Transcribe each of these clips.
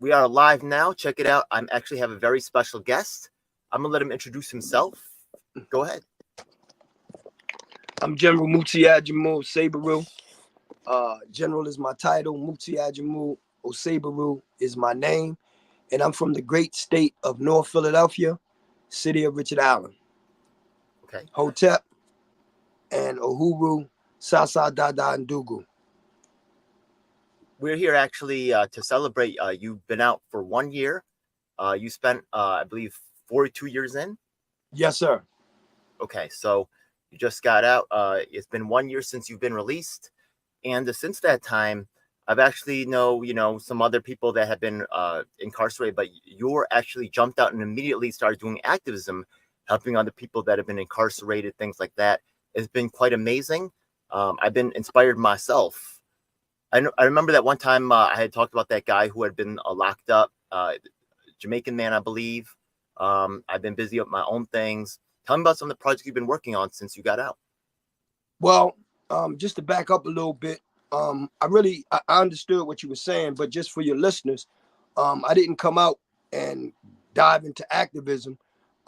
We are live now. Check it out. I'm actually have a very special guest. I'm gonna let him introduce himself. Go ahead. I'm General Muti Ajamu-Osagboro. General is my title. Muti Ajamu-Osagboro is my name. And I'm from the great state of North Philadelphia, city of Richard Allen. Okay. Hotep and Uhuru, Sasa Dada and Dugu. We're here actually to celebrate. You've been out for 1 year. You spent, I believe, 42 years in. Yes, sir. Okay, so you just got out. It's been 1 year since you've been released, and since that time, I've actually know some other people that have been incarcerated, but you're actually jumped out and immediately started doing activism, helping other people that have been incarcerated, things like that. It's been quite amazing. I've been inspired myself. I remember that one time I had talked about that guy who had been locked up, Jamaican man, I believe. I've been busy with my own things. Tell me about some of the projects you've been working on since you got out. Well, just to back up a little bit, I understood what you were saying, but just for your listeners, I didn't come out and dive into activism.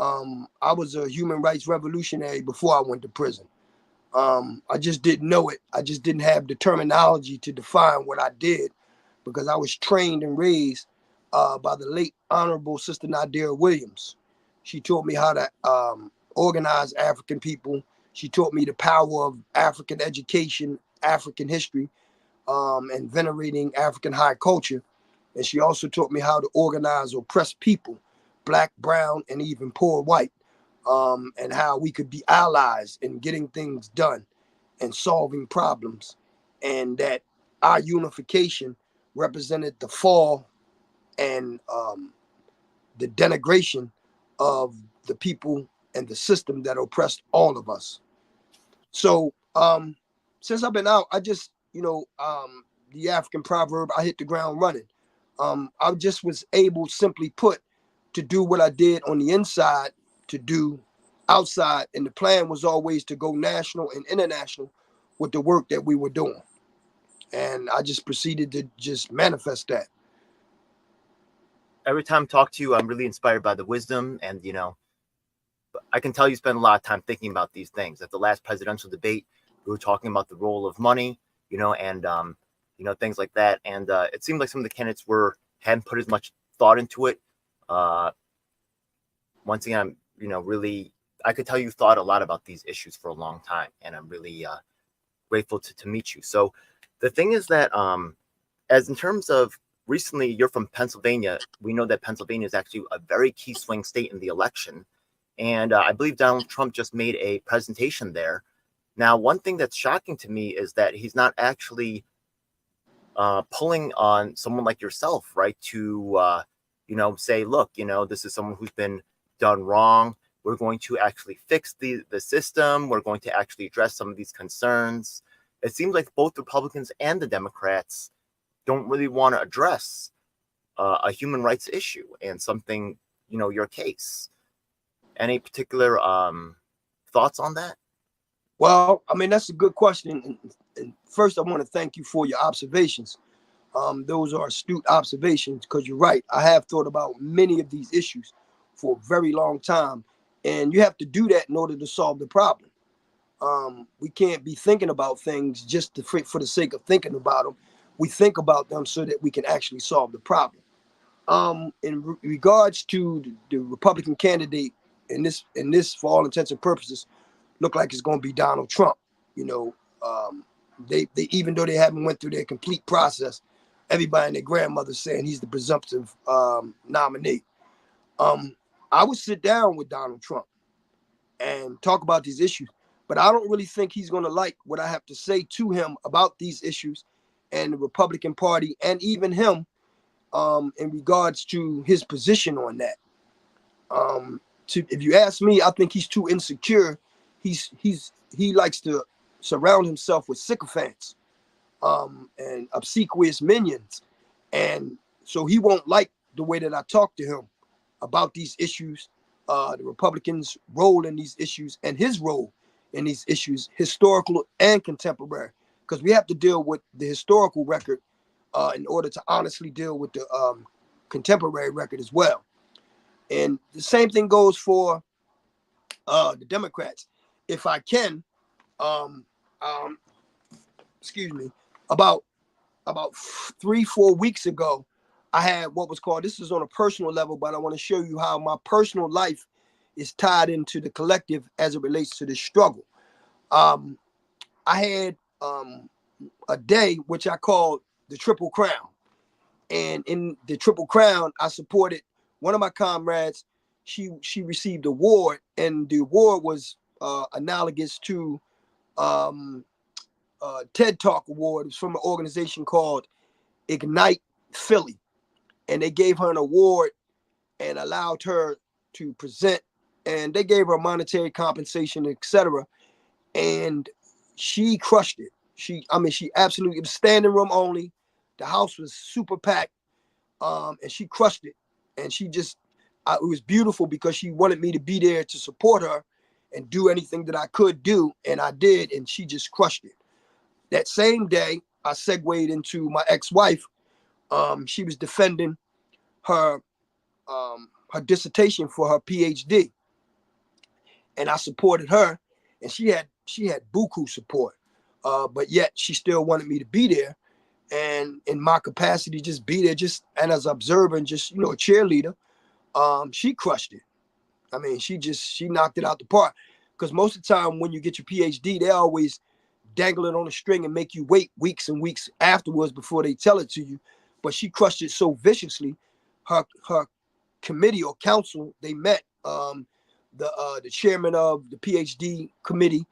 I was a human rights revolutionary before I went to prison. I just didn't know it. I just didn't have the terminology to define what I did because I was trained and raised by the late Honorable Sister Nadira Williams. She taught me how to organize African people. She taught me the power of African education, African history, and venerating African high culture. And she also taught me how to organize oppressed people, black, brown, and even poor white, and how we could be allies in getting things done and solving problems. And that our unification represented the fall and the denigration of the people and the system that oppressed all of us. So since I've been out, I just, the African proverb, I hit the ground running. I just was able, simply put, to do what I did on the inside to do outside. And the plan was always to go national and international with the work that we were doing. And I just proceeded to just manifest that. Every time I talk to you, I'm really inspired by the wisdom, and I can tell you spend a lot of time thinking about these things. At the last presidential debate, we were talking about the role of money, and things like that. And it seemed like some of the candidates hadn't put as much thought into it. Once again, really, I could tell you thought a lot about these issues for a long time, and I'm really grateful to meet you. So the thing is that, as in terms of recently, you're from Pennsylvania. We know that Pennsylvania is actually a very key swing state in the election. And I believe Donald Trump just made a presentation there. Now, one thing that's shocking to me is that he's not actually pulling on someone like yourself, right? To, say, look, this is someone who's been done wrong. We're going to actually fix the system. We're going to actually address some of these concerns. It seems like both Republicans and the Democrats don't really want to address a human rights issue and something, your case. Any particular thoughts on that? Well, I mean, that's a good question. And first, I want to thank you for your observations. Those are astute observations because you're right. I have thought about many of these issues for a very long time. And you have to do that in order to solve the problem. We can't be thinking about things just for the sake of thinking about them. We think about them so that we can actually solve the problem. In regards to the Republican candidate, in this, for all intents and purposes, look like it's going to be Donald Trump. They even though they haven't went through their complete process, everybody and their grandmother saying he's the presumptive nominee. I would sit down with Donald Trump and talk about these issues, but I don't really think he's going to like what I have to say to him about these issues and the Republican Party and even him in regards to his position on that. If you ask me, I think he's too insecure. He likes to surround himself with sycophants and obsequious minions, and so he won't like the way that I talk to him about these issues, the Republicans' role in these issues, and his role in these issues, historical and contemporary, because we have to deal with the historical record in order to honestly deal with the contemporary record as well. And the same thing goes for the Democrats. If I can, um, um, excuse me, about 3-4 weeks ago, I had what was called, this is on a personal level, but I want to show you how my personal life is tied into the collective as it relates to this struggle. Um, I had a day which I called the Triple Crown. And in the Triple Crown, I supported one of my comrades. She received an award, and the award was analogous to um, TED Talk award. It was from an organization called Ignite Philly, and they gave her an award and allowed her to present, and they gave her monetary compensation, etc. And she crushed it. She absolutely, it was standing room only. The house was super packed, and she crushed it. And she just, it was beautiful because she wanted me to be there to support her and do anything that I could do, and I did, and she just crushed it. That same day, I segued into my ex-wife. She was defending her her dissertation for her PhD, and I supported her, and she had buku support, but yet she still wanted me to be there, and in my capacity, just be there, just and as an observer and just a cheerleader. She crushed it. I mean, she knocked it out the park. Because most of the time when you get your PhD, they always dangle it on a string and make you wait weeks and weeks afterwards before they tell it to you. But she crushed it so viciously. Her committee or council, they met, the chairman of the PhD committee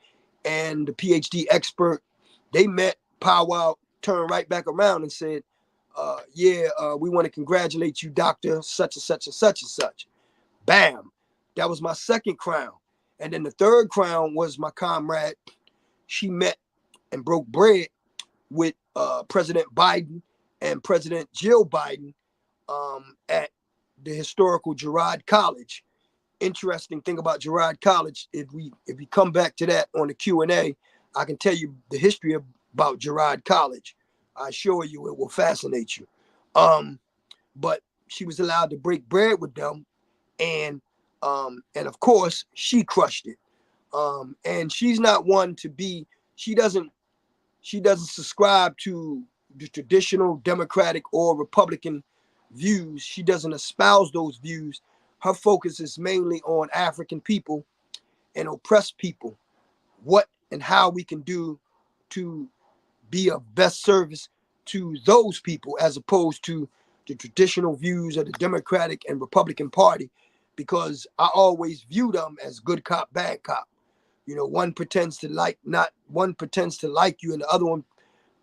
and the PhD expert. They met, powwow, turned right back around and said, we want to congratulate you, Dr. Such and such and such and such. Bam. That was my second crown. And then the third crown was my comrade. She met and broke bread with President Biden and President Jill Biden at the historical Girard College. Interesting thing about Girard College, if we come back to that on the Q&A, I can tell you the history about Girard College. I assure you it will fascinate you. But she was allowed to break bread with them, and of course she crushed it. And she's not one to be, she doesn't subscribe to the traditional Democratic or Republican views. She doesn't espouse those views. Her focus is mainly on African people and oppressed people, what and how we can do to be of best service to those people, as opposed to the traditional views of the Democratic and Republican Party, because I always view them as good cop, bad cop. One pretends to like you, and the other one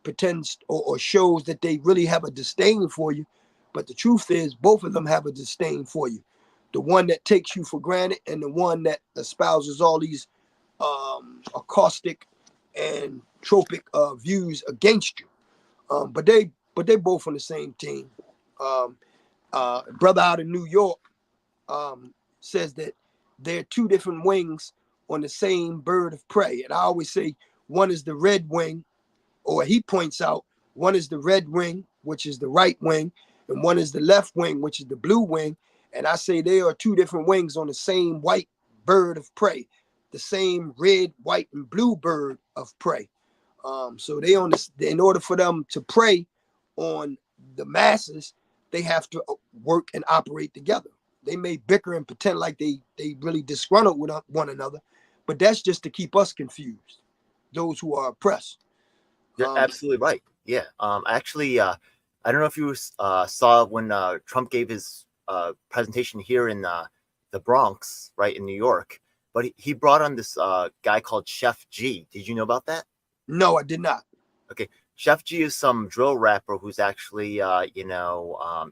pretends or shows that they really have a disdain for you. But the truth is, both of them have a disdain for you. The one that takes you for granted, and the one that espouses all these acoustic and tropic views against you. But they both on the same team. Brother out in New York says that there are two different wings on the same bird of prey. And I always say one is the red wing, or he points out one is the red wing, which is the right wing, and one is the left wing, which is the blue wing. And I say there are two different wings on the same white bird of prey, the same red, white, and blue bird of prey. So they in order for them to prey on the masses, they have to work and operate together. They may bicker and pretend like they really disgruntled with one another, but that's just to keep us confused, those who are oppressed. You're absolutely right. Yeah. Actually, I don't know if you saw when Trump gave his presentation here in the Bronx, right, in New York, but he brought on this guy called Chef G. Did you know about that? No, I did not. Okay. Chef G is some drill rapper who's actually,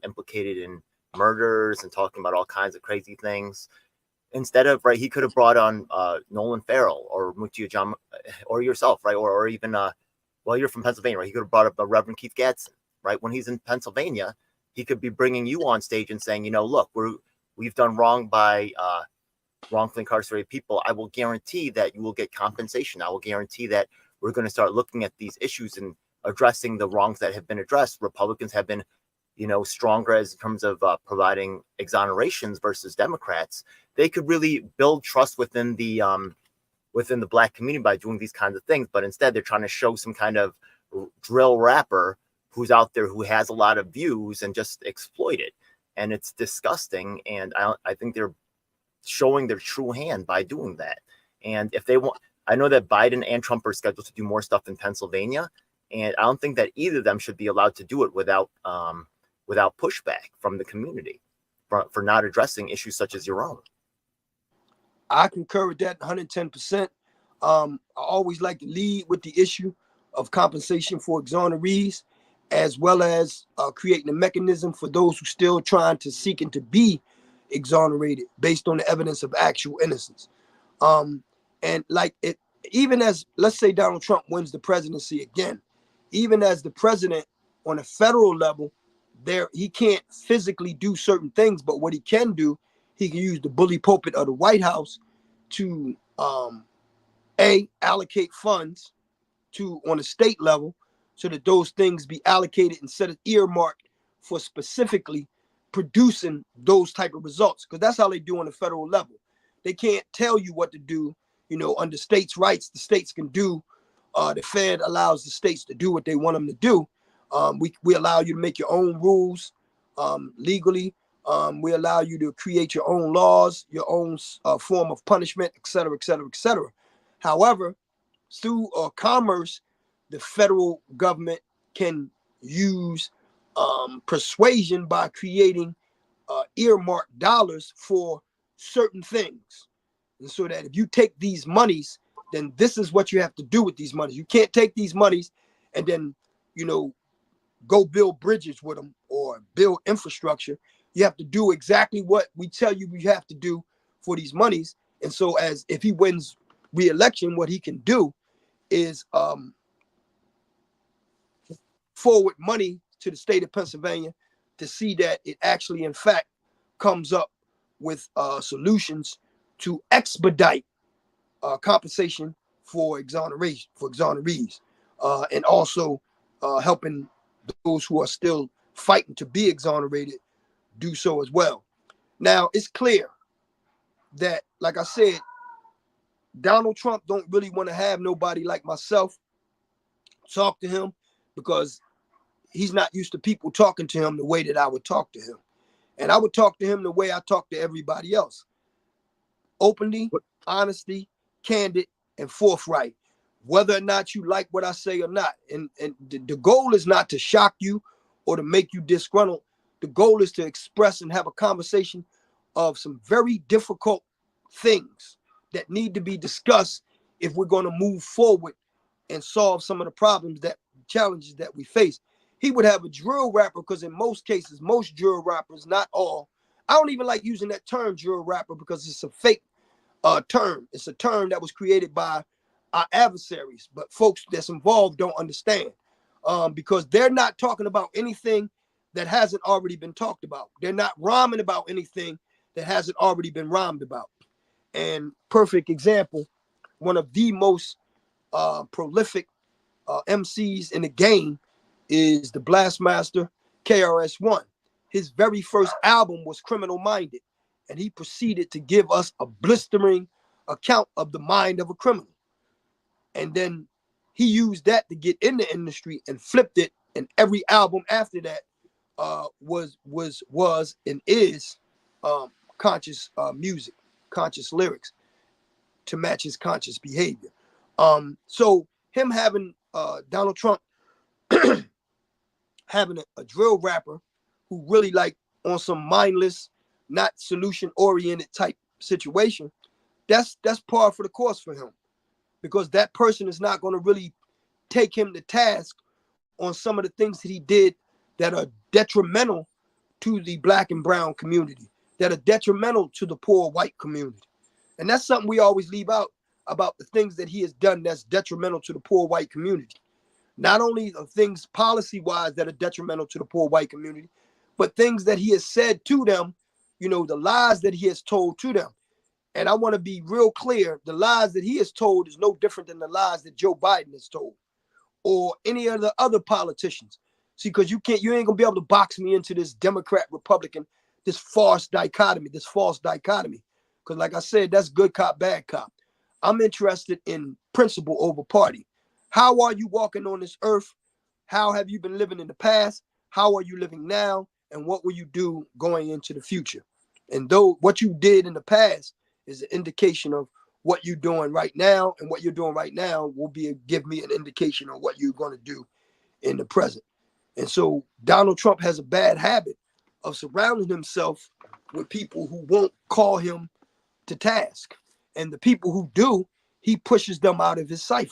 implicated in murders and talking about all kinds of crazy things. Instead of, right, he could have brought on Nolan Farrell or Muti Ajamu, or yourself, right, or even you're from Pennsylvania, right? He could have brought up Reverend Keith Gadsden, right? When he's in Pennsylvania, he could be bringing you on stage and saying, look, we've done wrong by wrongfully incarcerated people. I will guarantee that you will get compensation. I will guarantee that we're going to start looking at these issues and addressing the wrongs that have been addressed. Republicans have been stronger as in terms of providing exonerations versus Democrats, they could really build trust within the Black community by doing these kinds of things. But instead, they're trying to show some kind of drill rapper who's out there who has a lot of views and just exploit it. And it's disgusting. And I think they're showing their true hand by doing that. And if they want, I know that Biden and Trump are scheduled to do more stuff in Pennsylvania, and I don't think that either of them should be allowed to do it without pushback from the community for not addressing issues such as your own. I concur with that 110%. I always like to lead with the issue of compensation for exonerees, as well as creating a mechanism for those who still trying to seek and to be exonerated based on the evidence of actual innocence. And like it, even as, let's say Donald Trump wins the presidency again, even as the president on a federal level, he can't physically do certain things, but what he can do, he can use the bully pulpit of the White House to allocate funds to on a state level so that those things be allocated instead of earmarked for specifically producing those type of results, because that's how they do on the federal level. They can't tell you what to do, under states' rights. The states can do, the Fed allows the states to do what they want them to do. We allow you to make your own rules legally. We allow you to create your own laws, your own form of punishment, et cetera, et cetera, et cetera. However, through commerce, the federal government can use persuasion by creating earmarked dollars for certain things. And so that if you take these monies, then this is what you have to do with these monies. You can't take these monies and then, go build bridges with them or build infrastructure. You have to do exactly what we tell you have to do for these monies. And so as if he wins re-election, what he can do is forward money to the state of Pennsylvania to see that it actually, in fact, comes up with solutions to expedite compensation for exonerees, and also helping those who are still fighting to be exonerated do so as well. Now, it's clear that, like I said, Donald Trump don't really want to have nobody like myself talk to him, because he's not used to people talking to him the way that I would talk to him. And I would talk to him the way I talk to everybody else. Openly, honesty, candid, and forthright, whether or not you like what I say or not. And the goal is not to shock you or to make you disgruntled. The goal is to express and have a conversation of some very difficult things that need to be discussed if we're going to move forward and solve some of the challenges that we face. He would have a drill rapper, because in most cases, most drill rappers, not all, I don't even like using that term drill rapper because it's a fake term. It's a term that was created by our adversaries, but folks that's involved don't understand, because they're not talking about anything that hasn't already been talked about. They're not rhyming about anything that hasn't already been rhymed about. And perfect example, one of the most prolific MCs in the game is the Blastmaster KRS-One. His very first album was Criminal Minded, and he proceeded to give us a blistering account of the mind of a criminal. And then he used that to get in the industry and flipped it, and every album after that was and is conscious music, conscious lyrics to match his conscious behavior. So him having Donald Trump having a drill rapper who really like on some mindless, not solution oriented type situation, that's par for the course for him, because that person is not going to really take him to task on some of the things that he did that are detrimental to the Black and brown community, that are detrimental to the poor white community. And that's something we always leave out about the things that he has done that's detrimental to the poor white community. Not only the things policy-wise that are detrimental to the poor white community, but things that he has said to them, the lies that he has told to them. And I want to be real clear, the lies that he has told is no different than the lies that Joe Biden has told, or any of the other politicians. See, because you ain't gonna be able to box me into this Democrat Republican, this false dichotomy. Because like I said, that's good cop, bad cop. I'm interested in principle over party. How are you walking on this earth? How have you been living in the past? How are you living now? And what will you do going into the future? And though what you did in the past is an indication of what you're doing right now, and what you're doing right now will give me an indication of what you're going to do in the present. And so Donald Trump has a bad habit of surrounding himself with people who won't call him to task. And the people who do, he pushes them out of his cipher.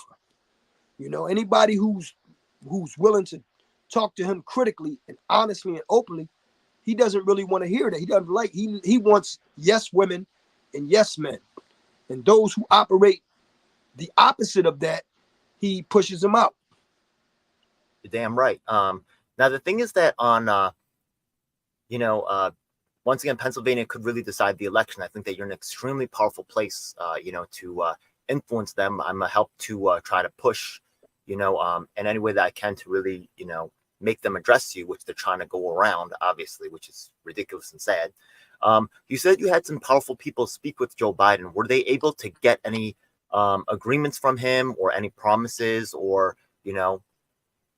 You know, anybody who's willing to talk to him critically and honestly and openly, he doesn't really want to hear that. He doesn't like, he wants yes women and yes men. And those who operate the opposite of that, he pushes them out. You're damn right. Now the thing is that on, once again, Pennsylvania could really decide the election. I think that you're in an extremely powerful place, to influence them. I'm gonna help to try to push, in any way that I can to really, make them address you, which they're trying to go around, obviously, which is ridiculous and sad. You said you had some powerful people speak with Joe Biden. Were they able to get any agreements from him, or any promises, or,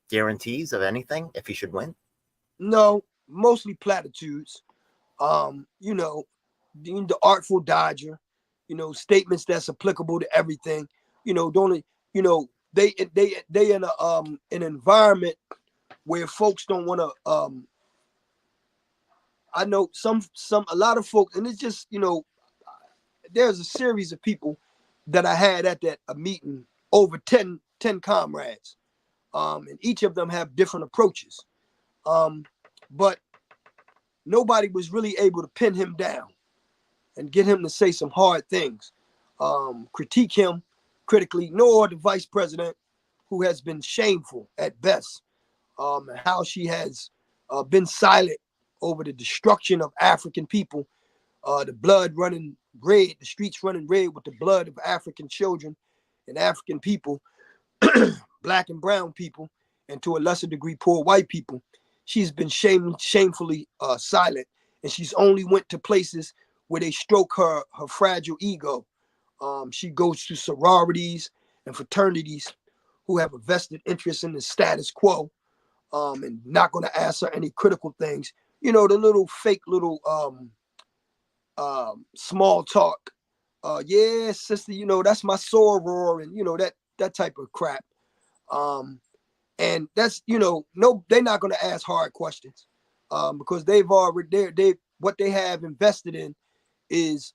guarantees of anything if he should win? No, mostly platitudes. The artful dodger, statements that's applicable to everything. Don't they in an environment where folks don't want to. I know a lot of folks, and it's just there's a series of people that I had at that a meeting, over 10 comrades, and each of them have different approaches, but nobody was really able to pin him down and get him to say some hard things, critique him critically, nor the vice president, who has been shameful at best, and how she has been silent over the destruction of African people, the blood running red, the streets running red with the blood of African children and African people, black and brown people, and to a lesser degree, poor white people. She's been shamefully silent, and she's only went to places where they stroke her fragile ego. She goes to sororities and fraternities who have a vested interest in the status quo, and not going to ask her any critical things. The little fake little small talk. Yeah, sister, that's my soror, and that type of crap. And that's no, they're not going to ask hard questions, because they've already they what they have invested in is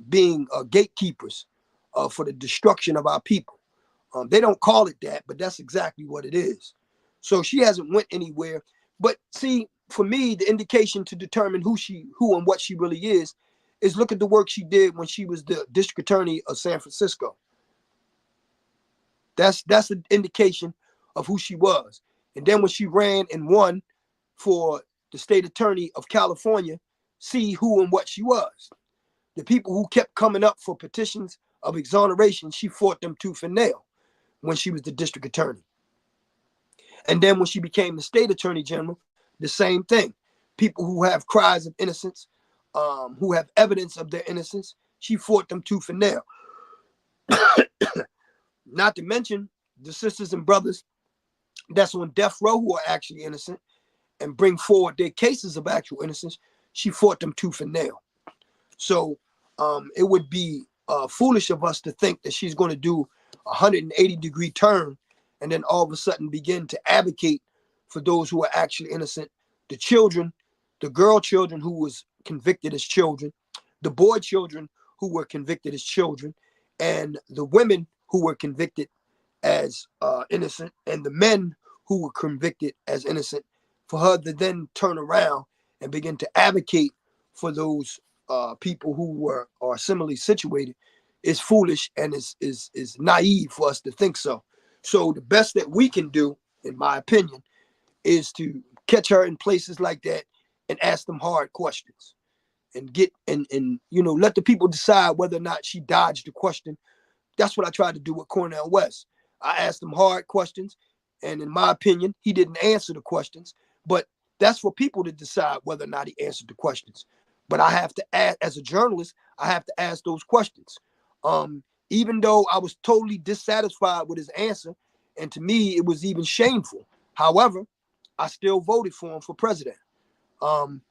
being gatekeepers for the destruction of our people. They don't call it that, but that's exactly what it is. So she hasn't went anywhere. But see, for me, the indication to determine who and what she really is look at the work she did when she was the district attorney of San Francisco. That's an indication of who she was. And then when she ran and won for the state attorney of California, see who and what she was. The people who kept coming up for petitions of exoneration, she fought them tooth and nail when she was the district attorney. And then when she became the state attorney general, the same thing. People who have cries of innocence, who have evidence of their innocence, she fought them tooth and nail. Not to mention the sisters and brothers that's on death row who are actually innocent and bring forward their cases of actual innocence. She fought them tooth and nail. So it would be foolish of us to think that she's going to do a 180-degree turn and then all of a sudden begin to advocate for those who are actually innocent, the children, the girl children who was convicted as children, the boy children who were convicted as children, and the women who were convicted as innocent, and the men who were convicted as innocent, for her to then turn around and begin to advocate for those people who are similarly situated is foolish, and is naive for us to think so. So the best that we can do, in my opinion, is to catch her in places like that and ask them hard questions, and let the people decide whether or not she dodged the question. That's what I tried to do with Cornel West. I asked them hard questions. And in my opinion, he didn't answer the questions. But that's for people to decide whether or not he answered the questions. But I have to ask, as a journalist, I have to ask those questions. Even though I was totally dissatisfied with his answer, and to me, it was even shameful. However, I still voted for him for president. Um,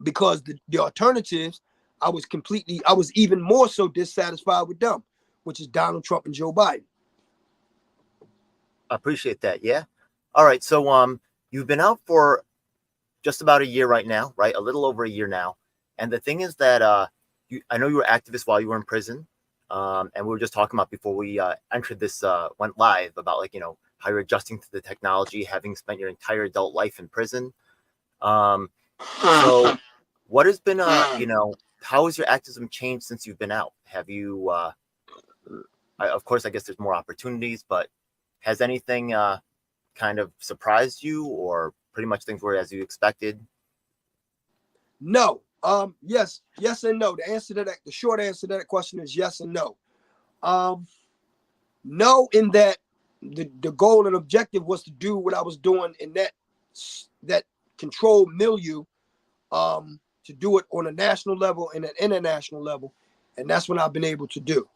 because the alternatives, I was even more so dissatisfied with them, which is Donald Trump and Joe Biden. I appreciate that. Yeah. All right. So you've been out for just about a year right now, right? A little over a year now. And the thing is that I know you were activist while you were in prison. And we were just talking about before we entered this, went live about like, how you're adjusting to the technology, having spent your entire adult life in prison. So what has been, how has your activism changed since you've been out? Have you, of course, I guess there's more opportunities, but has anything kind of surprised you, or pretty much things were as you expected? No. Yes and no. The short answer to that question is yes and no. No, in that the goal and objective was to do what I was doing in that controlled milieu, to do it on a national level and an international level, and that's what I've been able to do.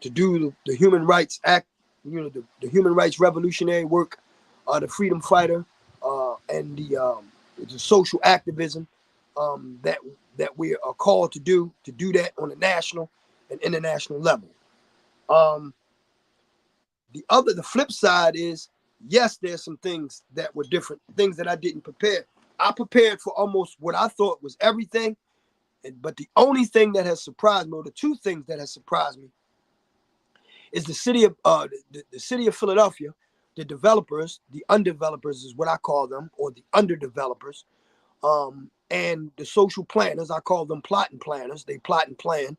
To do the human rights act, the human rights revolutionary work, the freedom fighter, and the social activism that we are called to do that on a national and international level. The flip side is, yes, there's some things that were different, things that I didn't prepare. I prepared for almost what I thought was everything, but the only thing that has surprised me, or the two things that has surprised me, is the city of the city of Philadelphia, the developers, the undevelopers is what I call them, or the underdevelopers, and the social planners. I call them plotting planners. They plot and plan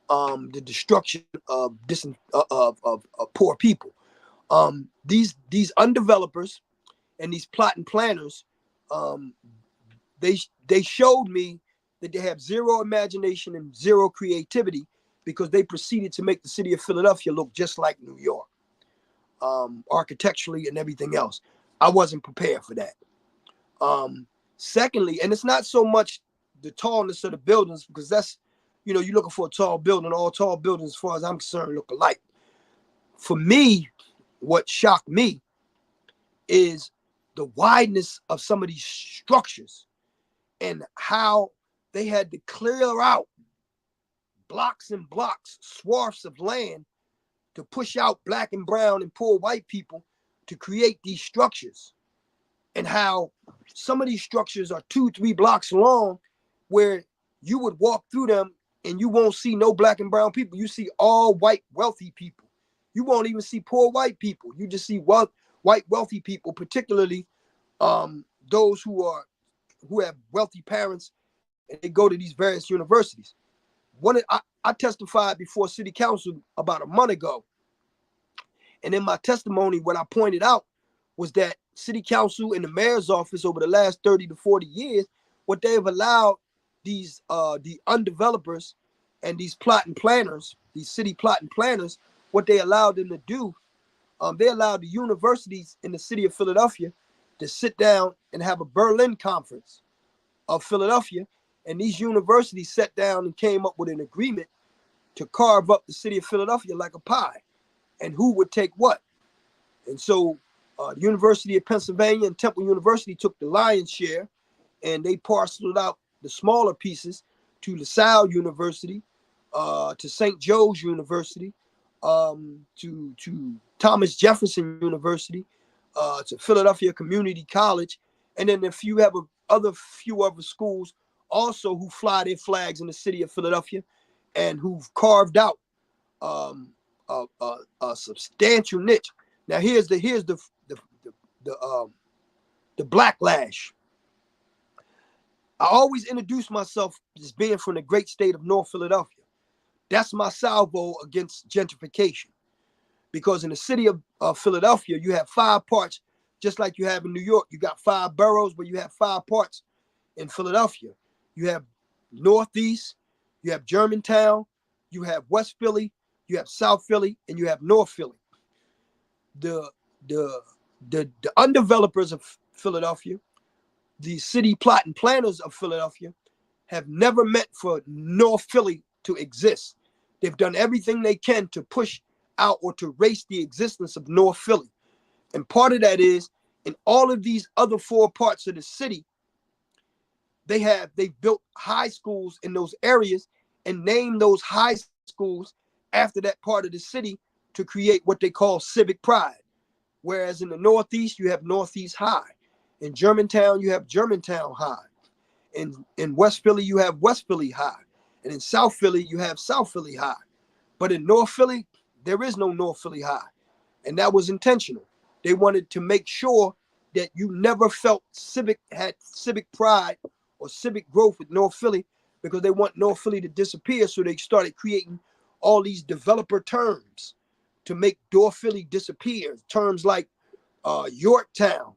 the destruction of poor people. These undevelopers and these plotting planners, um, they showed me that they have zero imagination and zero creativity, because they proceeded to make the city of Philadelphia look just like New York, architecturally and everything else. I wasn't prepared for that. Secondly, and it's not so much the tallness of the buildings, because that's, you're looking for a tall building. All tall buildings, as far as I'm concerned, look alike. For me, what shocked me is the wideness of some of these structures, and how they had to clear out blocks and blocks, swaths of land, to push out black and brown and poor white people to create these structures. And how some of these structures are 2-3 blocks long, where you would walk through them and you won't see no black and brown people. You see all white, wealthy people. You won't even see poor white people. You just see white, wealthy people, particularly those who have wealthy parents, and they go to these various universities. I testified before city council about a month ago, and in my testimony, what I pointed out was that city council and the mayor's office over the last 30 to 40 years, what they've allowed these the undevelopers and these plotting planners, these city plotting planners, what they allowed them to do, they allowed the universities in the city of Philadelphia to sit down and have a Berlin conference of Philadelphia. And these universities sat down and came up with an agreement to carve up the city of Philadelphia like a pie, and who would take what. And so the University of Pennsylvania and Temple University took the lion's share, and they parceled out the smaller pieces to LaSalle University, to St. Joe's University, to Thomas Jefferson University, to Philadelphia Community College. And then if you have few other schools also who fly their flags in the city of Philadelphia, and who've carved out a substantial niche. Now here's the backlash. I always introduce myself as being from the great state of North Philadelphia. That's my salvo against gentrification, because in the city of Philadelphia, you have 5 parts, just like you have in New York. You got 5 boroughs, but you have 5 parts in Philadelphia. You have Northeast, you have Germantown, you have West Philly, you have South Philly, and you have North Philly. The The undevelopers of Philadelphia, the city plot and planners of Philadelphia, have never meant for North Philly to exist. They've done everything they can to push out or to erase the existence of North Philly. And part of that is in all of these other four parts of the city, they've built high schools in those areas and named those high schools after that part of the city to create what they call civic pride. Whereas in the Northeast, you have Northeast High. In Germantown, you have Germantown High. In West Philly, you have West Philly High. And in South Philly, you have South Philly High. But in North Philly, there is no North Philly High. And that was intentional. They wanted to make sure that you never felt had civic pride or civic growth with North Philly, because they want North Philly to disappear. So they started creating all these developer terms to make North Philly disappear. Terms like Yorktown,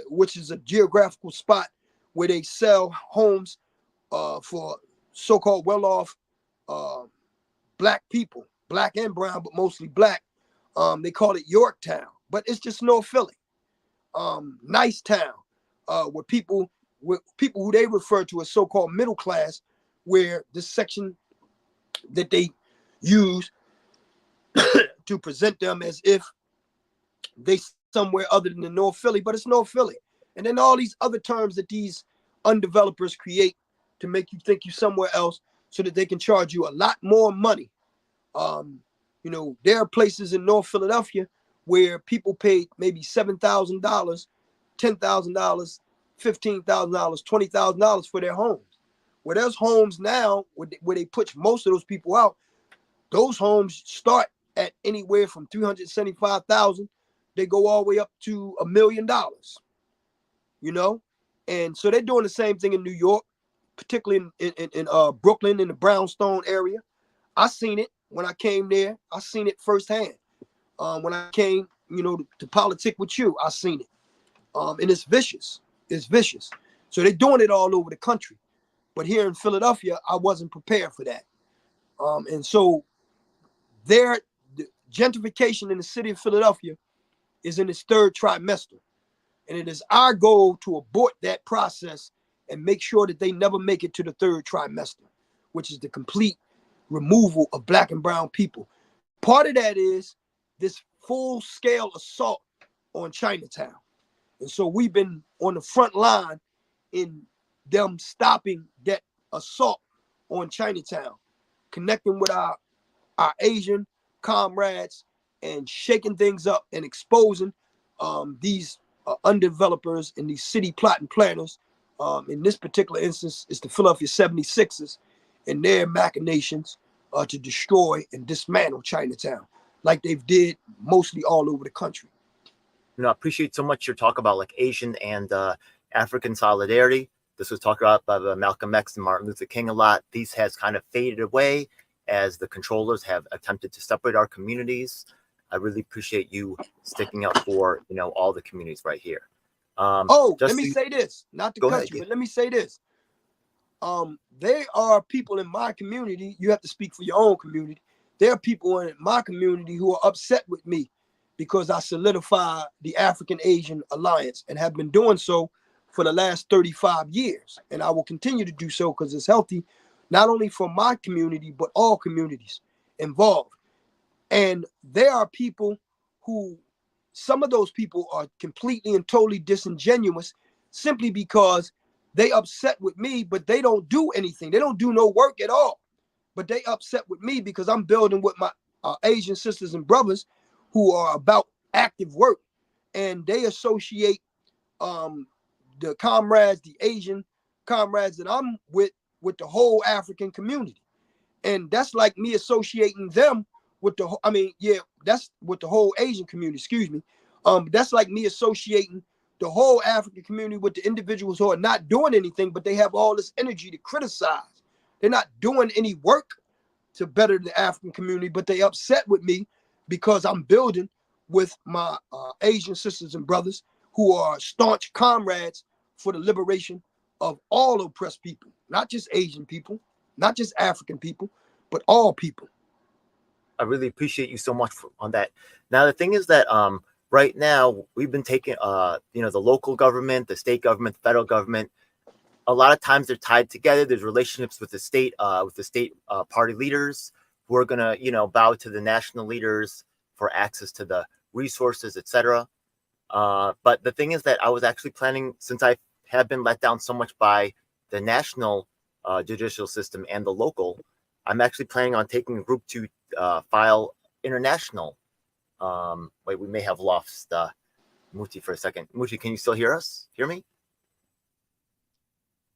which is a geographical spot where they sell homes for so-called well-off black people, black and brown, but mostly black. They call it Yorktown, but it's just North Philly. Nice Town, where people who they refer to as so-called middle class, where this section that they use to present them as if they somewhere other than the North Philly, but it's North Philly. And then all these other terms that these undevelopers create to make you think you somewhere else so that they can charge you a lot more money. There are places in North Philadelphia where people paid maybe $7,000, $10,000, $15,000, $20,000 for their homes. Where there's homes now where they push most of those people out, those homes start at anywhere from $375,000. They go all the way up to $1 million. And so they're doing the same thing in New York, particularly in Brooklyn, in the brownstone area. I seen it when I came there. I seen it firsthand. When I came, to politic with you, I seen it. And it's vicious. It's vicious. So they're doing it all over the country. But here in Philadelphia, I wasn't prepared for that. And so the gentrification in the city of Philadelphia is in its third trimester. And it is our goal to abort that process and make sure that they never make it to the third trimester, which is the complete removal of black and brown people. Part of that is this full-scale assault on Chinatown. And so we've been on the front line in them stopping that assault on Chinatown, connecting with our Asian comrades and shaking things up and exposing these undevelopers and these city plot and planners. In this particular instance, it's the Philadelphia 76ers and their machinations to destroy and dismantle Chinatown, like they've did mostly all over the country. I appreciate so much your talk about like Asian and African solidarity. This was talked about by Malcolm X and Martin Luther King a lot. These has kind of faded away as the controllers have attempted to separate our communities. I really appreciate you sticking up for, all the communities right here. Let me say this, not to cut you, but let me say this. There are people in my community. You have to speak for your own community. There are people in my community who are upset with me because I solidify the African-Asian alliance and have been doing so for the last 35 years. And I will continue to do so because it's healthy, not only for my community, but all communities involved. And there are people who, some of those people are completely and totally disingenuous simply because they upset with me, but they don't do anything. They don't do no work at all. But they upset with me because I'm building with my Asian sisters and brothers who are about active work. And they associate the comrades, the Asian comrades that I'm with the whole African community. And that's like me associating them with that's with the whole Asian community, excuse me. That's like me associating the whole African community with the individuals who are not doing anything, but they have all this energy to criticize. They're not doing any work to better the African community, but they upset with me because I'm building with my Asian sisters and brothers who are staunch comrades for the liberation of all oppressed people, not just Asian people, not just African people, but all people. I really appreciate you so much on that. Now, the thing is that right now we've been taking, the local government, the state government, the federal government. A lot of times they're tied together. There's relationships with the state, party leaders who are gonna, bow to the national leaders for access to the resources, etc. But the thing is that I was actually planning, since I have been let down so much by the national judicial system and the local, I'm actually planning on taking a group to file international. Wait, we may have lost Muti for a second. Muti, can you still hear us? Hear me?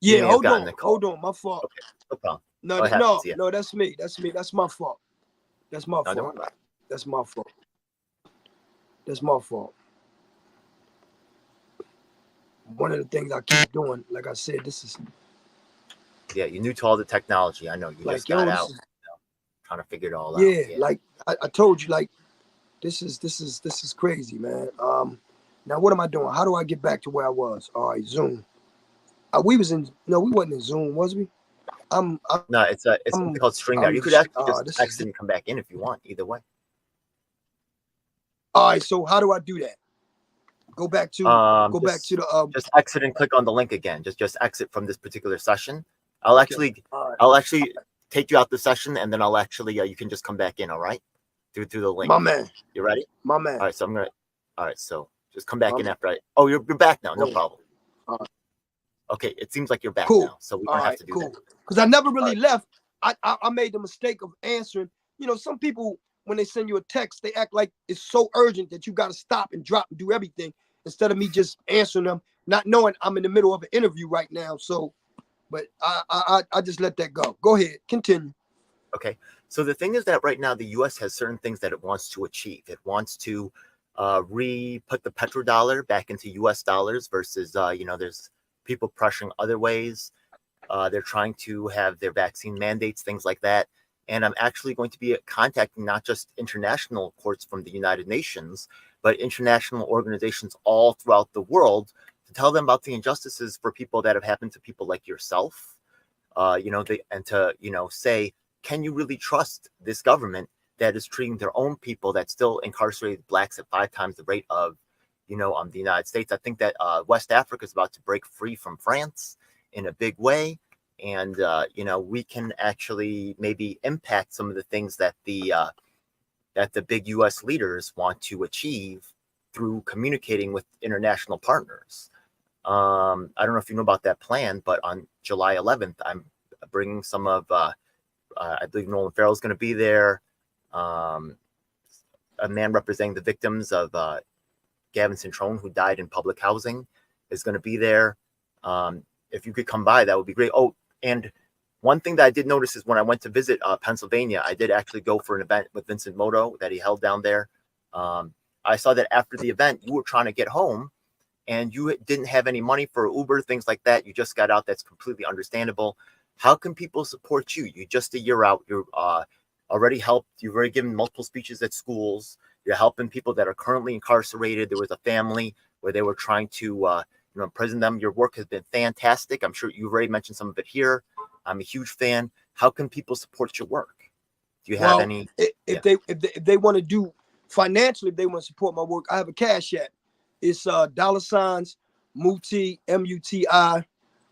You Yeah, may have gotten the call. hold on, my fault. Okay, no problem. No, Go ahead. no, that's me. That's my fault. That's my No, don't fault. worry about it. That's my fault. That's my fault. One of the things I keep doing, like I said, this is Yeah, you're new to all the technology. I know you like, just got yo, out, this is, trying to figure it all out. yeah, Yeah. like I told you, like this is crazy, man. Now what am I doing? How do I get back to where I was? All right, Zoom. We was in, no, we wasn't in Zoom, was we? I'm No, it's something called StreamYard. You could just, actually just this is exit and come back in if you want. Either way. all right. So how do I do that? Go back to the Just exit and click on the link again. Just exit from this particular session. I'll okay. actually take you out the session, and then I'll actually you can just come back in. All right, through the link. My man. You ready? My man. All right, so all right, so just come back in after I. Oh, you're back now. No problem. Okay, it seems like you're back now, so we don't have to do that. Because I never really left. I made the mistake of answering. You know, some people, when they send you a text, they act like it's so urgent that you got to stop and drop and do everything instead of me just answering them, not knowing I'm in the middle of an interview right now. So, but I just let that go. Go ahead, continue. Okay, so the thing is that right now the U.S. has certain things that it wants to achieve. It wants to put the petrodollar back into U.S. dollars versus, there's people pressuring other ways. They're trying to have their vaccine mandates, things like that. And I'm actually going to be contacting not just international courts from the United Nations, but international organizations all throughout the world to tell them about the injustices for people that have happened to people like yourself. And to, say, can you really trust this government that is treating their own people that still incarcerated blacks at 5 times the rate of, the United States? I think that West Africa is about to break free from France in a big way. And, we can actually maybe impact some of the things that the big U.S. leaders want to achieve through communicating with international partners. I don't know if you know about that plan, but on July 11th, I'm bringing some of, I believe Nolan Farrell is going to be there. A man representing the victims of Gavin Centrone, who died in public housing, is going to be there. If you could come by, that would be great. Oh, and one thing that I did notice is when I went to visit Pennsylvania, I did actually go for an event with Vincent Moto that he held down there. I saw that after the event, you were trying to get home and you didn't have any money for Uber, things like that. You just got out. That's completely understandable. How can people support you? You're just a year out. You're already helped. You've already given multiple speeches at schools. You're helping people that are currently incarcerated. There was a family where they were trying to imprison them. Your work has been fantastic. I'm sure you've already mentioned some of it here. I'm a huge fan. How can people support your work? Do you have any? If they want to do financially, if they want to support my work, I have a Cash App. It's $ Muti Muti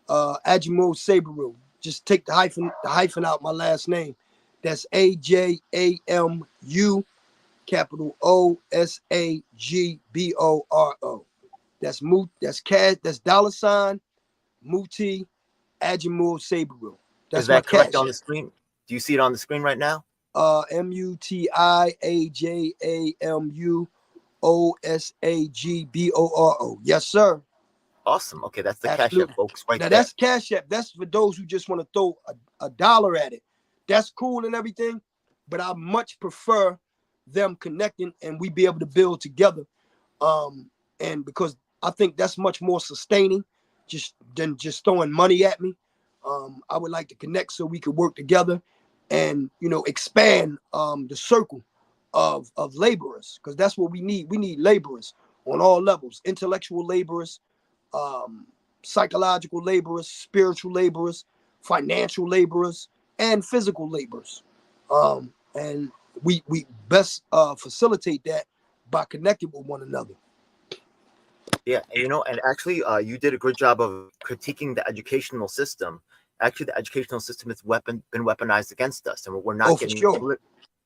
Ajamu-Osagboro. Just take the hyphen out my last name. That's AJAMU capital OSAGBORO. That's cash. That's $ Muti Ajamu-Osagboro. That's Is that correct on App. the screen? Do you see it on the screen right now? MutiAjamu-Osagboro. Yes, sir. Awesome. Okay, that's the Absolutely. Cash App, folks, right now, there. That's Cash App. That's for those who just want to throw a dollar at it. That's cool and everything, but I much prefer them connecting and we be able to build together. And because I think that's much more sustaining than just throwing money at me. I would like to connect so we could work together and, expand the circle of laborers, because that's what we need. We need laborers on all levels: intellectual laborers, psychological laborers, spiritual laborers, financial laborers, and physical laborers. And we best facilitate that by connecting with one another. Yeah, and actually, you did a good job of critiquing the educational system. Actually, the educational system has been weaponized against us, and we're Oh, not for getting sure.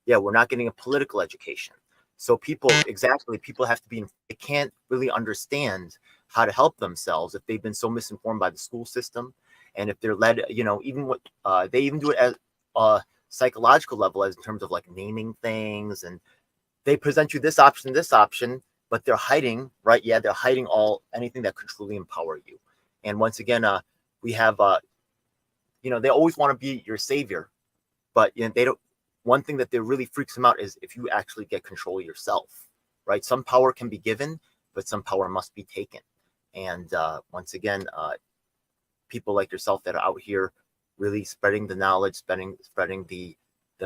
we're not getting a political education. So people have to be, they can't really understand how to help themselves if they've been so misinformed by the school system, and if they're led, even what they even do it at a psychological level, as in terms of like naming things, and they present you this option, but they're hiding, right? Yeah, they're hiding anything that could truly empower you. And once again, we have, they always want to be your savior, but they don't. One thing that really freaks them out is if you actually get control of yourself, right? Some power can be given, but some power must be taken. And once again, people like yourself that are out here really spreading the knowledge, spreading the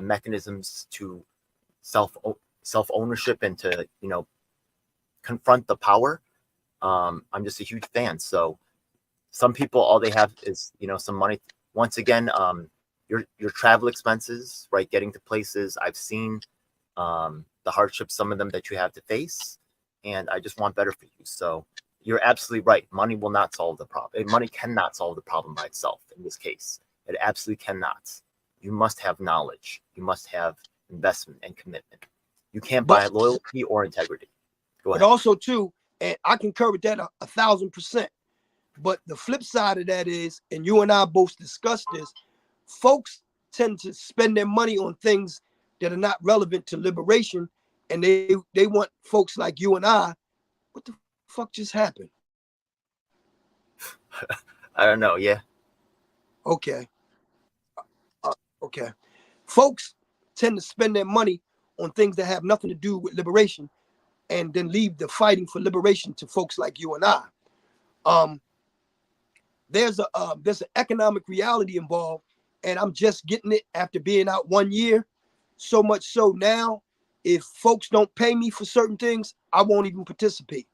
mechanisms to self ownership and to confront the power. I'm just a huge fan. So some people, all they have is some money. Once again, your travel expenses, right? Getting to places. I've seen the hardships, some of them that you have to face, and I just want better for you. So you're absolutely right. Money will not solve the problem. Money cannot solve the problem by itself. In this case, it absolutely cannot. You must have knowledge. You must have investment and commitment. You can't buy But loyalty or integrity. Go but ahead. also too, and I concur with that 1,000%. But the flip side of that is, and you and I both discussed this, folks tend to spend their money on things that are not relevant to liberation, and they want folks like you and I. What the fuck just happened? I don't know. Yeah. Okay, okay. Folks tend to spend their money on things that have nothing to do with liberation, and then leave the fighting for liberation to folks like you and I. Um, there's an economic reality involved, and I'm just getting it after being out 1 year. So much so now, if folks don't pay me for certain things, I won't even participate.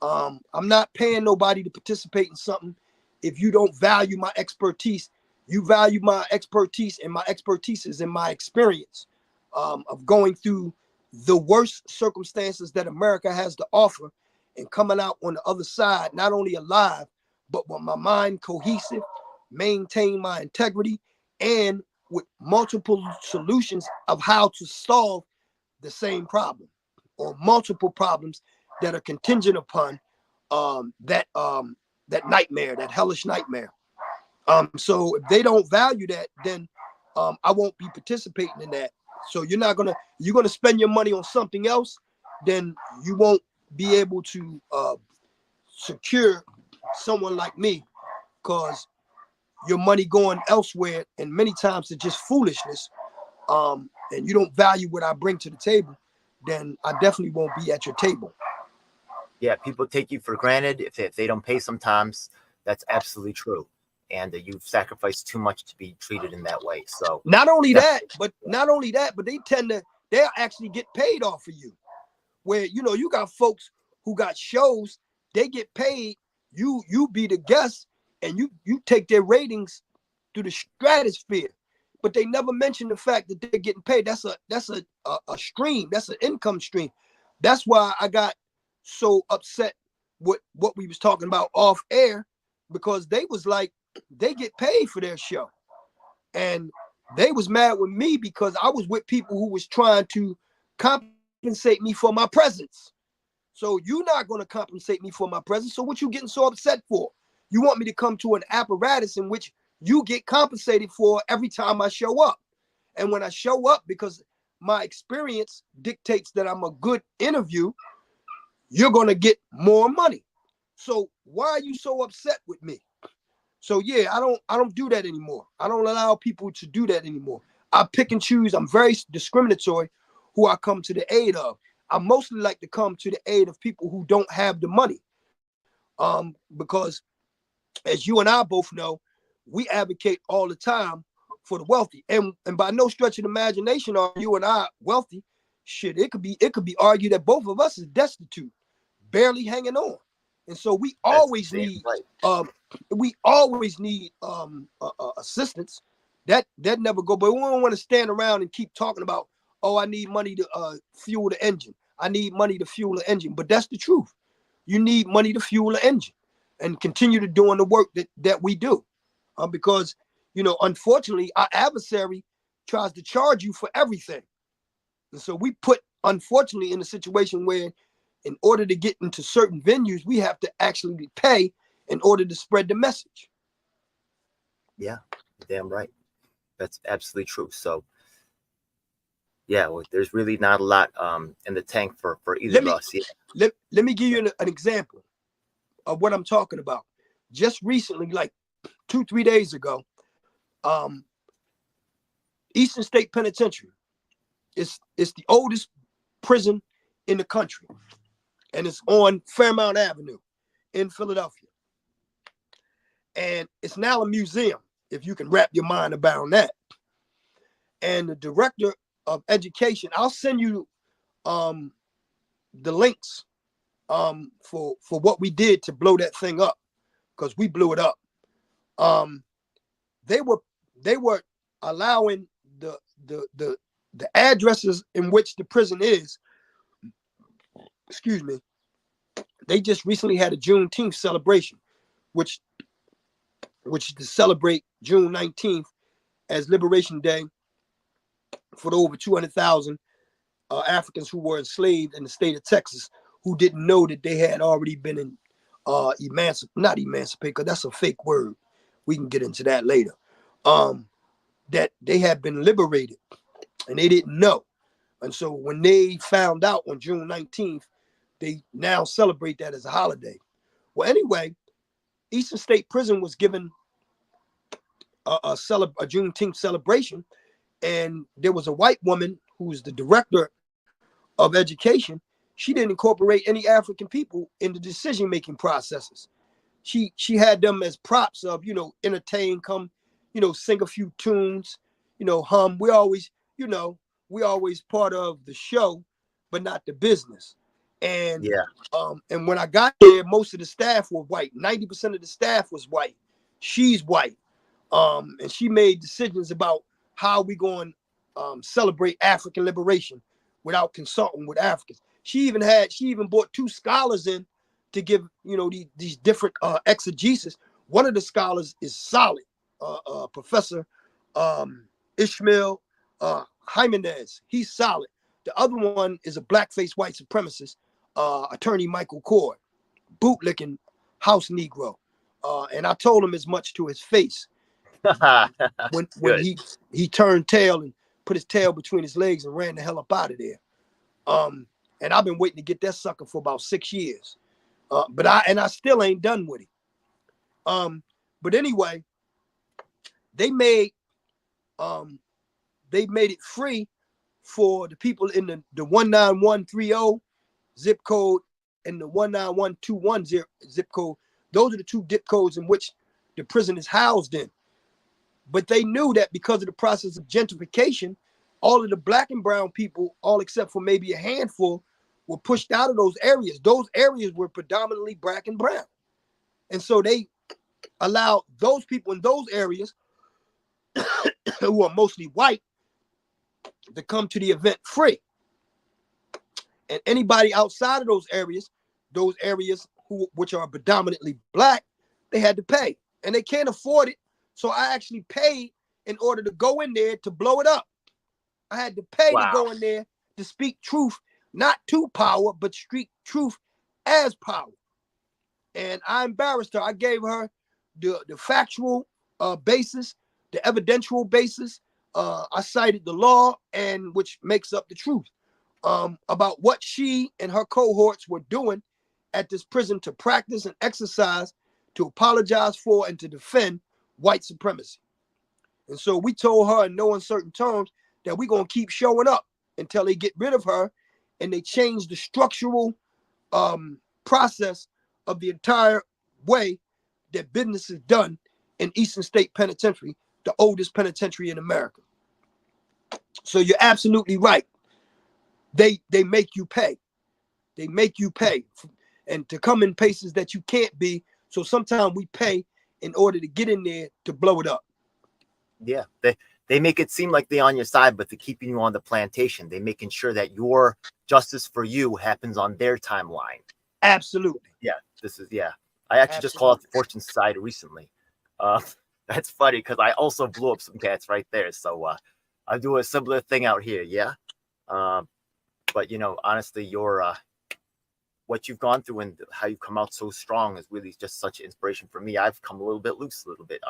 I'm not paying nobody to participate in something if you don't value my expertise. You value my expertise, and my expertise is in my experience of going through the worst circumstances that America has to offer, and coming out on the other side, not only alive, but with my mind cohesive, maintain my integrity, and with multiple solutions of how to solve the same problem or multiple problems that are contingent upon that nightmare, that hellish nightmare. So if they don't value that, then I won't be participating in that. So you're gonna spend your money on something else, then you won't be able to secure someone like me, because your money going elsewhere, and many times it's just foolishness. And you don't value what I bring to the table, then I definitely won't be at your table. Yeah, people take you for granted if they don't pay sometimes. That's absolutely true. And you've sacrificed too much to be treated in that way. So Not only that, definitely. but they'll actually get paid off of you. Where you got folks who got shows, they get paid. You be the guest, and you take their ratings through the stratosphere. But they never mention the fact that they're getting paid. That's a stream. That's an income stream. That's why I got so upset with what we was talking about off air, because they was like, they get paid for their show, and they was mad with me because I was with people who was trying to compensate me for my presence. So you're not going to compensate me for my presence. So what you getting so upset for? You want me to come to an apparatus in which you get compensated for every time I show up. And when I show up, because my experience dictates that I'm a good interview, you're going to get more money. So why are you so upset with me? So yeah, I don't do that anymore. I don't allow people to do that anymore. I pick and choose. I'm very discriminatory who I come to the aid of. I mostly like to come to the aid of people who don't have the money. Because as you and I both know, we advocate all the time for the wealthy. And by no stretch of the imagination are you and I wealthy. Shit, it could be argued that both of us is destitute, barely hanging on. And so we That's always damn need right. assistance. That never go, but we don't want to stand around and keep talking about, oh, I need money to fuel the engine. I need money to fuel the engine. But that's the truth. You need money to fuel the engine and continue to doing the work that we do. Because, unfortunately, our adversary tries to charge you for everything. And so we put, unfortunately, in a situation where in order to get into certain venues, we have to actually pay in order to spread the message. Yeah, damn right. That's absolutely true. So, yeah, well, there's really not a lot in the tank for either of us. Yeah. Let me give you an example of what I'm talking about. Just recently, like 2-3 days ago, Eastern State Penitentiary is the oldest prison in the country, and it's on Fairmount Avenue in Philadelphia. And it's now a museum, if you can wrap your mind around that. And the director of education, I'll send you the links for what we did to blow that thing up, because we blew it up. They were allowing the addresses in which the prison is. Excuse me. They just recently had a Juneteenth celebration, which is to celebrate June 19th as Liberation Day for the over 200,000 Africans who were enslaved in the state of Texas, who didn't know that they had already been not emancipated, because that's a fake word. We can get into that later. That they had been liberated, and they didn't know. And so when they found out on June 19th, they now celebrate that as a holiday. Well, anyway, Eastern State Prison was given a Juneteenth celebration, and there was a white woman who's the director of education. She didn't incorporate any African people in the decision-making processes. She had them as props of, entertain, come, sing a few tunes, hum. We always part of the show, but not the business. And Yeah. And when I got there, most of the staff were white. 90% of the staff was white. She's white. And she made decisions about how we going to celebrate African liberation without consulting with Africans. She even brought 2 scholars in to give, these different exegesis. One of the scholars is solid, Professor Ishmael Jimenez. He's solid. The other one is a blackface white supremacist, attorney Michael Cord, bootlicking house Negro. And I told him as much to his face when he turned tail and put his tail between his legs and ran the hell up out of there. And I've been waiting to get that sucker for about 6 years. But I still ain't done with it. But anyway, they made it free for the people in the 19130 zip code and the 19121 zip code. Those are the 2 zip codes in which the prison is housed in. But they knew that because of the process of gentrification, all of the black and brown people, all except for maybe a handful, were pushed out of those areas. Those areas were predominantly black and brown. And so they allowed those people in those areas who are mostly white to come to the event free. And anybody outside of those areas which are predominantly black, they had to pay. And they can't afford it. So I actually paid in order to go in there to blow it up. I had to pay to go in there to speak truth, not to power, but speak truth as power. And I embarrassed her. I gave her the factual basis, the evidential basis. I cited the law, and which makes up the truth about what she and her cohorts were doing at this prison to practice and exercise, to apologize for, and to defend white supremacy. And so we told her in no uncertain terms that we're going to keep showing up until they get rid of her and they change the structural process of the entire way that business is done in Eastern State Penitentiary, the oldest penitentiary in America. So you're absolutely right. They make you pay. They make you pay and to come in places that you can't be. So sometimes we pay in order to get in there to blow it up. Yeah, they make it seem like they're on your side, but they're keeping you on the plantation. They're making sure that your justice for you happens on their timeline. Absolutely. Yeah, this is, yeah. I actually just called out the Fortune Society recently. Uh, that's funny because I also blew up some cats right there. So I do a similar thing out here. Yeah. But you know, honestly, your what you've gone through and how you come out so strong is really just such inspiration for me. I've come a little bit loose, a little bit.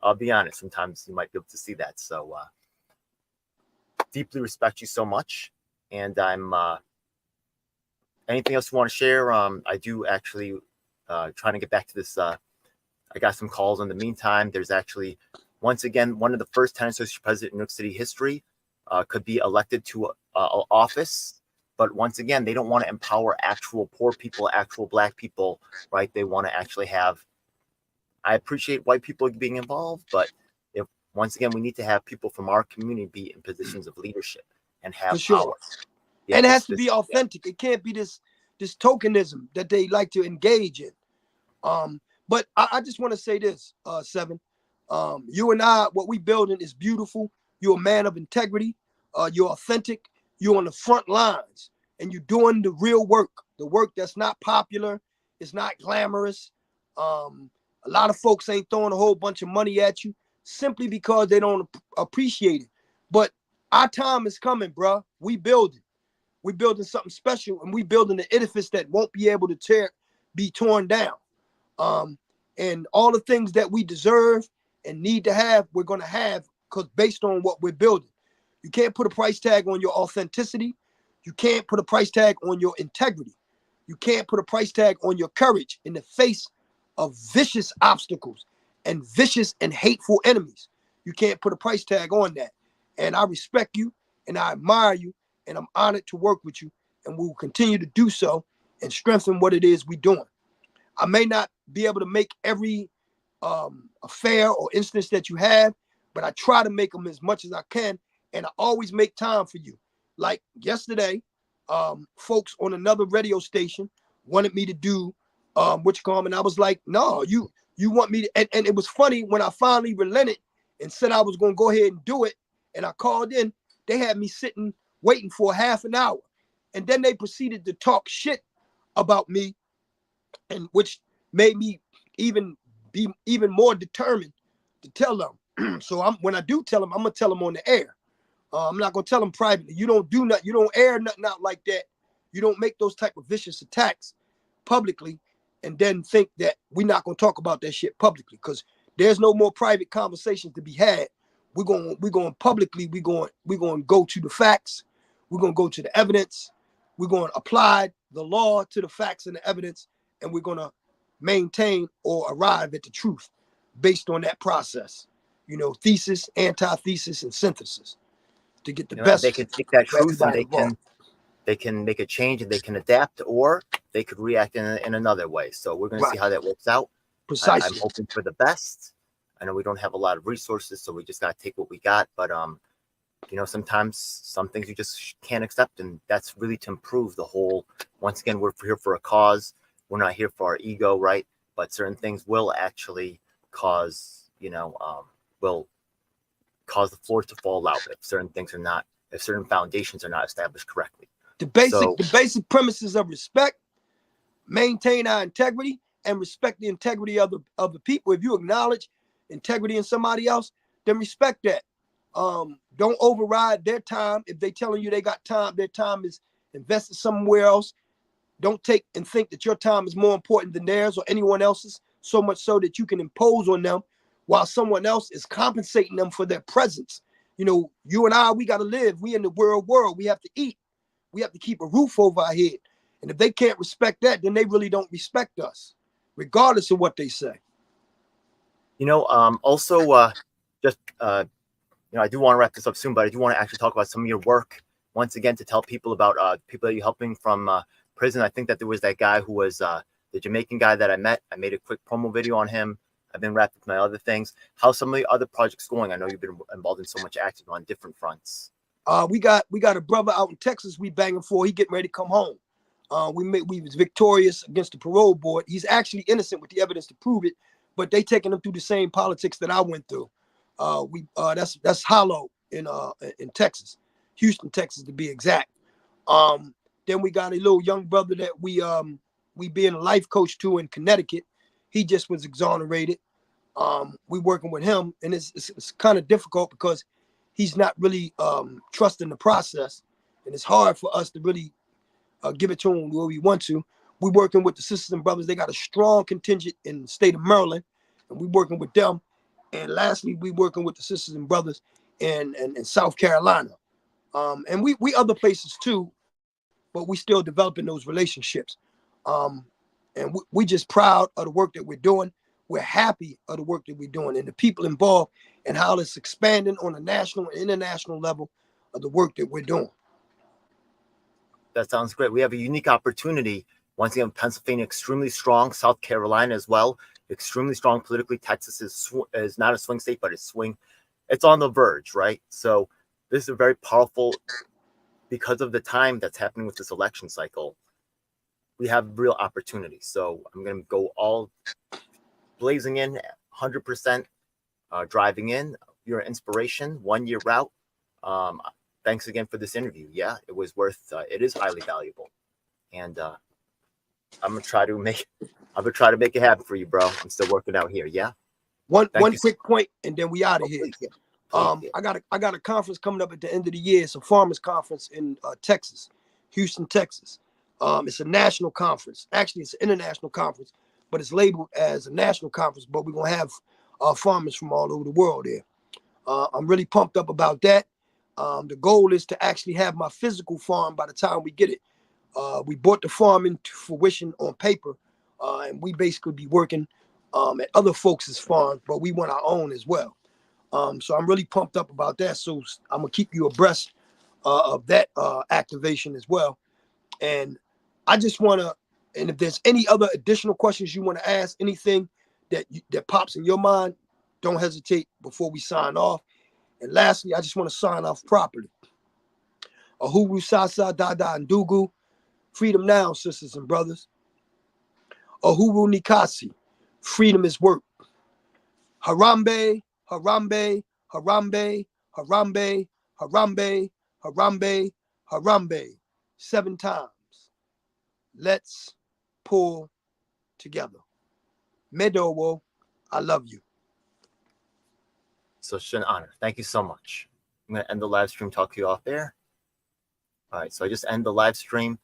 I'll be honest. Sometimes you might be able to see that. So deeply respect you so much, and I'm. Anything else you want to share? I do actually trying to get back to this. I got some calls in the meantime. There's actually, once again, one of the first tenant association president in New York City history could be elected to office. But once again, they don't want to empower actual poor people, actual Black people, right? They want to actually have, I appreciate white people being involved, but if once again, we need to have people from our community be in positions of leadership and have For sure. power. Yeah, and it has to be authentic. Yeah. It can't be this tokenism that they like to engage in. But I just want to say this, Seven. You and I, what we building is beautiful. You're a man of integrity. You're authentic. You're on the front lines, and you're doing the real work. The work that's not popular. It's not glamorous. A lot of folks ain't throwing a whole bunch of money at you simply because they don't appreciate it. But our time is coming, bro. We building. We're building something special, and we building an edifice that won't be able to be torn down. And all the things that we deserve and need to have, we're going to have, because based on what we're building. You can't put a price tag on your authenticity. You can't put a price tag on your integrity. You can't put a price tag on your courage in the face of vicious obstacles and vicious and hateful enemies. You can't put a price tag on that. And I respect you, and I admire you, and I'm honored to work with you, and we will continue to do so and strengthen what it is we're doing. I may not be able to make every affair or instance that you have, but I try to make them as much as I can, and I always make time for you. Like yesterday, folks on another radio station wanted me to do and I was like, no, you want me to, and it was funny when I finally relented and said I was going to go ahead and do it, and I called in, they had me sitting waiting for half an hour, and then they proceeded to talk shit about me, and which made me be even more determined to tell them. So when I do tell them, I'm gonna tell them on the air. I'm not gonna tell them privately. You don't do nothing. You don't air nothing out like that. You don't make those type of vicious attacks publicly, and then think that we're not gonna talk about that shit publicly, because there's no more private conversations to be had. We're going publicly. We're going to go to the facts. We're going to go to the evidence. We're going to apply the law to the facts and the evidence, and we're going to maintain or arrive at the truth based on that process. You know, thesis, antithesis, and synthesis to get the best. They can take that truth and they can make a change, and they can adapt, or they could react in another way. So we're going to see how that works out. Precisely. I'm hoping for the best. I know we don't have a lot of resources, so we just got to take what we got. But you know, sometimes some things you just can't accept, and that's really to improve the whole. Once again, we're here for a cause. We're not here for our ego, right? But certain things will actually cause, will cause the floor to fall out if certain things are not, if certain foundations are not established correctly. The basic premises of respect, maintain our integrity, and respect the integrity of the people. If you acknowledge integrity in somebody else, then respect that. Don't override their time. If they telling you they got time, their time is invested somewhere else. Don't take and think that your time is more important than theirs or anyone else's, so much so that you can impose on them while someone else is compensating them for their presence. You know, you and I, we got to live. We in the world. We have to eat. We have to keep a roof over our head. And if they can't respect that, then they really don't respect us, regardless of what they say. Also, I do want to wrap this up soon, but I do want to actually talk about some of your work once again, to tell people about people that you're helping from prison. I think that there was that guy who was the Jamaican guy that I met. I made a quick promo video on him. I've been wrapped with my other things. How's some of the other projects going? I know you've been involved in so much action on different fronts. We got a brother out in Texas we banging for. He getting ready to come home. We was victorious against the parole board. He's actually innocent with the evidence to prove it, but they taking him through the same politics that I went through. That's Hollow in Texas, Houston, Texas to be exact. Then we got a little young brother that we being a life coach to in Connecticut. He just was exonerated. We working with him, and it's kind of difficult because he's not really trusting the process, and it's hard for us to really give it to him where we want to. We working with the sisters and brothers. They got a strong contingent in the state of Maryland, and we working with them. And lastly, we working with the sisters and brothers in South Carolina, and we other places too, but we still developing those relationships. Um, and we just proud of the work that we're doing. We're happy of the work that we're doing and the people involved and how it's expanding on a national and international level of the work that we're doing. That sounds great. We have a unique opportunity. Once again, Pennsylvania extremely strong, South Carolina as well, extremely strong politically. Texas is not a swing state, but it's swing. It's on the verge, right? So this is a very powerful, because of the time that's happening with this election cycle. We have real opportunity. So I'm going to go all blazing in, 100% driving in. You're an inspiration, 1 year route. Thanks again for this interview. Yeah, it was worth. It is highly valuable, and I'm gonna try to make it happen for you, bro. I'm still working out here. Yeah. One quick point, and then we out of here. Please, yeah. Please, yeah. I got a conference coming up at the end of the year. It's a farmers conference in Texas, Houston, Texas. It's a national conference. Actually, it's an international conference, but it's labeled as a national conference. But we're gonna have farmers from all over the world there. I'm really pumped up about that. The goal is to actually have my physical farm by the time we get it. We brought the farm into fruition on paper, and we basically be working at other folks' farms, but we want our own as well. So I'm really pumped up about that. So I'm gonna keep you abreast of that activation as well. And I just wanna, and if there's any other additional questions you want to ask, anything that pops in your mind, don't hesitate before we sign off. And lastly, I just want to sign off properly. Ahuru Sasa Dada and Dugu. Freedom now, sisters and brothers. Ahuru Nikasi. Freedom is work. Harambe, Harambe, Harambe, Harambe, Harambe, Harambe, Harambe. 7 times. Let's pull together. Medowo, I love you. So it's an honor. Thank you so much. I'm going to end the live stream, talk to you off there. All right, so I just end the live stream.